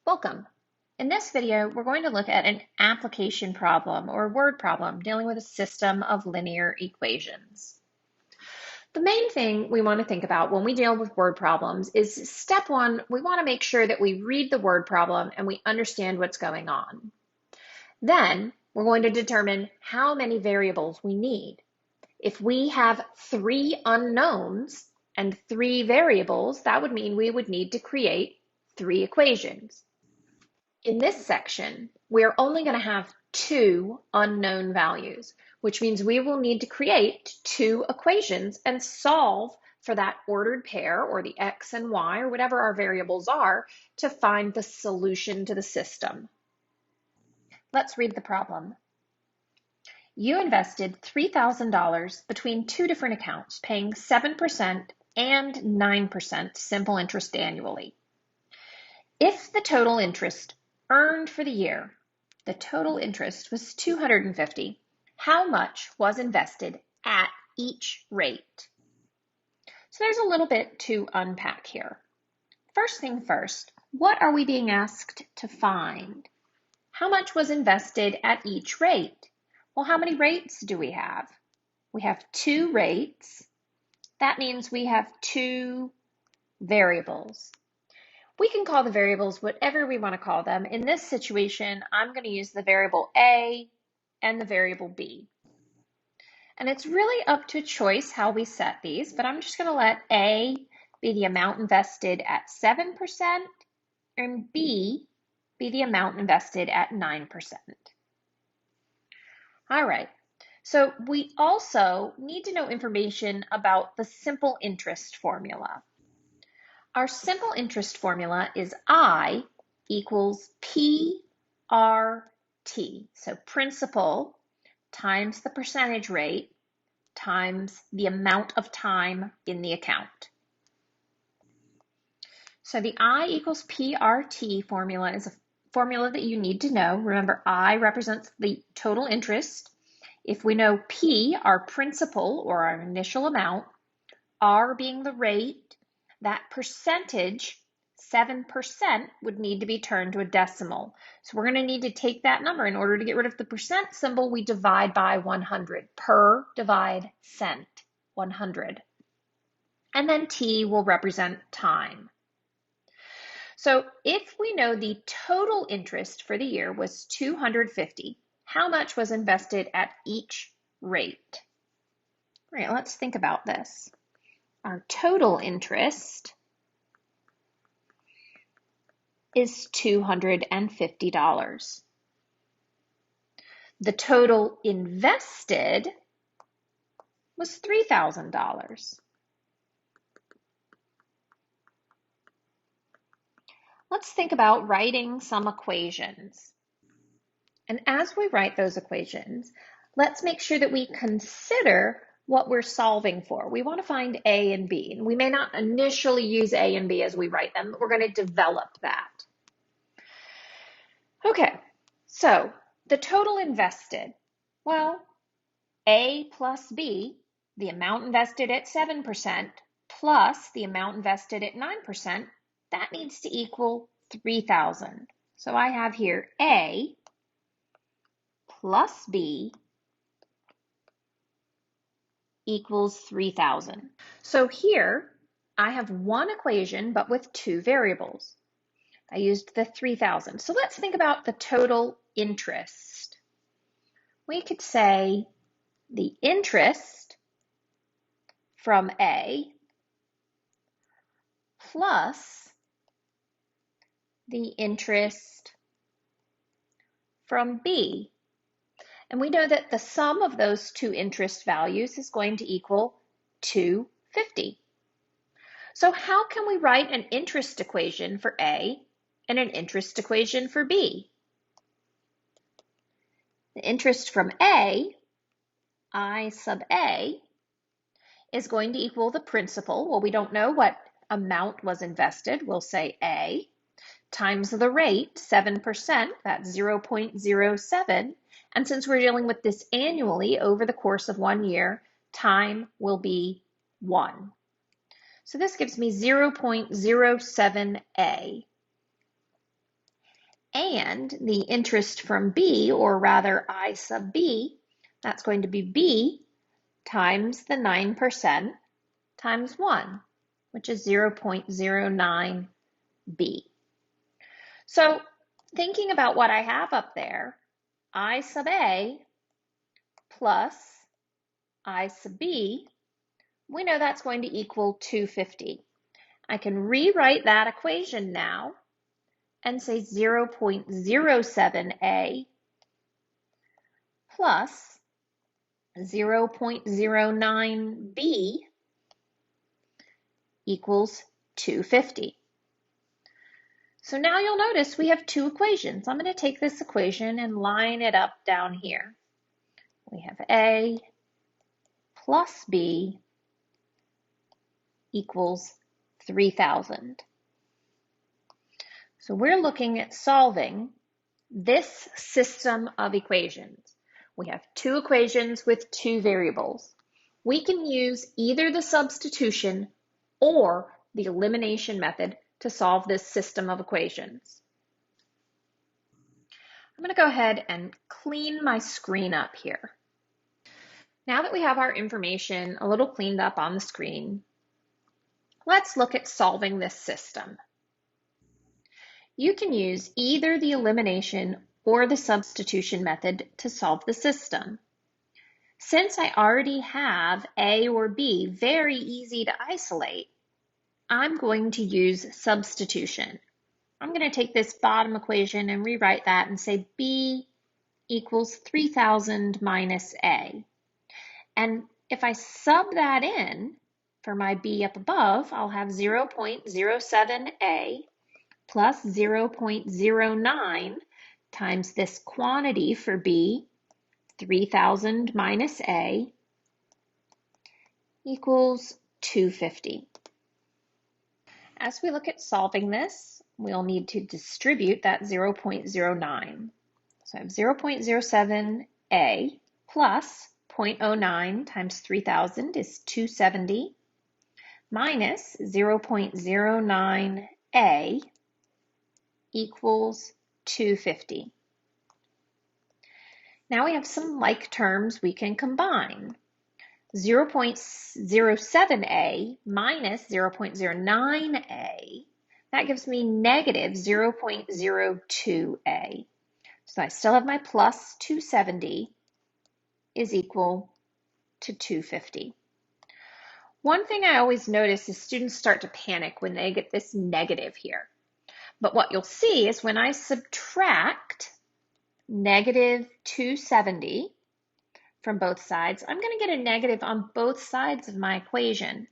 Welcome. In this video, we're going to look at an application problem or word problem dealing with a system of linear equations. The main thing we want to think about when we deal with word problems is step one, we want to make sure that we read the word problem and we understand what's going on. Then we're going to determine how many variables we need. If we have 3 unknowns and 3 variables, that would mean we would need to create 3 equations. In this section, we're only going to have 2 unknown values, which means we will need to create 2 equations and solve for that ordered pair or the x and y or whatever our variables are to find the solution to the system. Let's read the problem. You invested $3,000 between 2 different accounts, paying 7% and 9% simple interest annually. If the total interest earned for the year, the total interest was $250, how much was invested at each rate? So there's a little bit to unpack here. First thing first, what are we being asked to find? How much was invested at each rate? Well, how many rates do we have? We have 2 rates. That means we have 2 variables. We can call the variables whatever we want to call them. In this situation, I'm going to use the variable A and the variable B. And it's really up to choice how we set these, but I'm just going to let A be the amount invested at 7% and B be the amount invested at 9%. All right, so we also need to know information about the simple interest formula. Our simple interest formula is I equals PRT, so principal times the percentage rate times the amount of time in the account. So the I equals PRT formula is a formula that you need to know. Remember, I represents the total interest. If we know P, our principal or our initial amount, R being the rate, that percentage, 7%, would need to be turned to a decimal. So we're going to need to take that number. In order to get rid of the percent symbol, we divide by 100. Per divide cent, 100. And then T will represent time. So if we know the total interest for the year was $250, how much was invested at each rate? All right, let's think about this. Our total interest is $250. The total invested was $3,000. Let's think about writing some equations. And as we write those equations, let's make sure that we consider what we're solving for. We want to find A and B, and we may not initially use A and B as we write them, but we're going to develop that. Okay, so the total invested, well, A plus B, the amount invested at 7% plus the amount invested at 9%, that needs to equal 3,000. So I have here A plus B equals 3,000. So here I have one equation, but with 2 variables. I used the 3,000. So let's think about the total interest. We could say the interest from A plus the interest from B. And we know that the sum of those 2 interest values is going to equal 250. So how can we write an interest equation for A and an interest equation for B? The interest from A, I sub A, is going to equal the principal. Well, we don't know what amount was invested. We'll say A times the rate, 7%, that's 0.07. And since we're dealing with this annually over the course of 1 year, time will be 1. So this gives me 0.07a. And the interest from B, or rather I sub B, that's going to be B times the 9% times 1, which is 0.09 B. So thinking about what I have up there, I sub A plus I sub B, we know that's going to equal 250. I can rewrite that equation now and say 0.07A plus 0.09B equals 250. So now you'll notice we have two equations. I'm going to take this equation and line it up down here. We have A plus B equals 3,000. So we're looking at solving this system of equations. We have two equations with two variables. We can use either the substitution or the elimination method to solve this system of equations. I'm going to go ahead and clean my screen up here. Now that we have our information a little cleaned up on the screen, let's look at solving this system. You can use either the elimination or the substitution method to solve the system. Since I already have A or B very easy to isolate, I'm going to use substitution. I'm going to take this bottom equation and rewrite that and say B equals 3,000 minus A. And if I sub that in for my B up above, I'll have 0.07A plus 0.09 times this quantity for B, 3,000 minus A, equals 250. As we look at solving this, we'll need to distribute that 0.09. So I have 0.07A plus 0.09 times 3,000 is 270 minus 0.09A equals 250. Now we have some like terms we can combine. 0.07A minus 0.09A, that gives me negative 0.02A. So I still have my plus 270 is equal to 250. One thing I always notice is students start to panic when they get this negative here. But what you'll see is when I subtract negative 270 from both sides, I'm going to get a negative on both sides of my equation.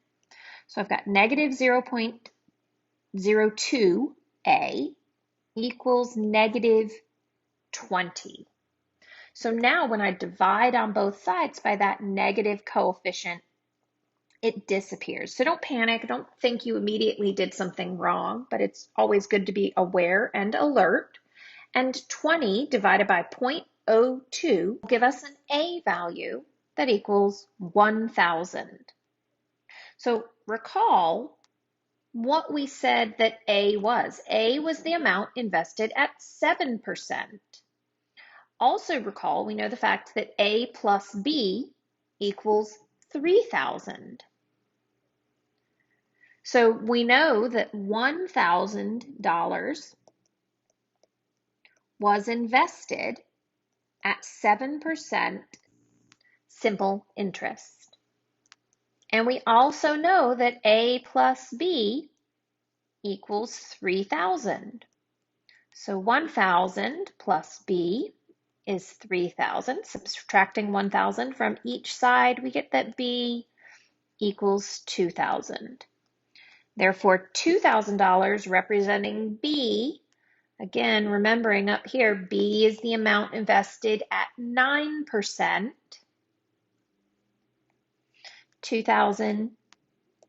So I've got negative 0.02A equals negative 20. So now when I divide on both sides by that negative coefficient, it disappears. So don't panic. Don't think you immediately did something wrong, but it's always good to be aware and alert. And 20 divided by 0.02 will give us an A value that equals 1,000. So recall what we said that A was. A was the amount invested at 7%. Also recall, we know the fact that A plus B equals 3,000. So we know that $1,000 was invested at 7% simple interest. And we also know that A plus B equals 3,000. So 1,000 plus B is 3,000. Subtracting 1,000 from each side, we get that B equals 2,000. Therefore, $2,000 representing B. Again, remembering up here, B is the amount invested at 9%. 2,000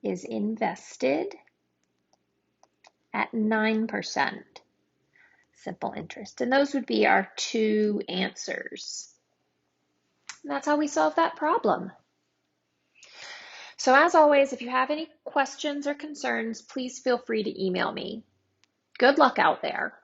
is invested at 9% simple interest. And those would be our two answers. And that's how we solve that problem. So as always, if you have any questions or concerns, please feel free to email me. Good luck out there.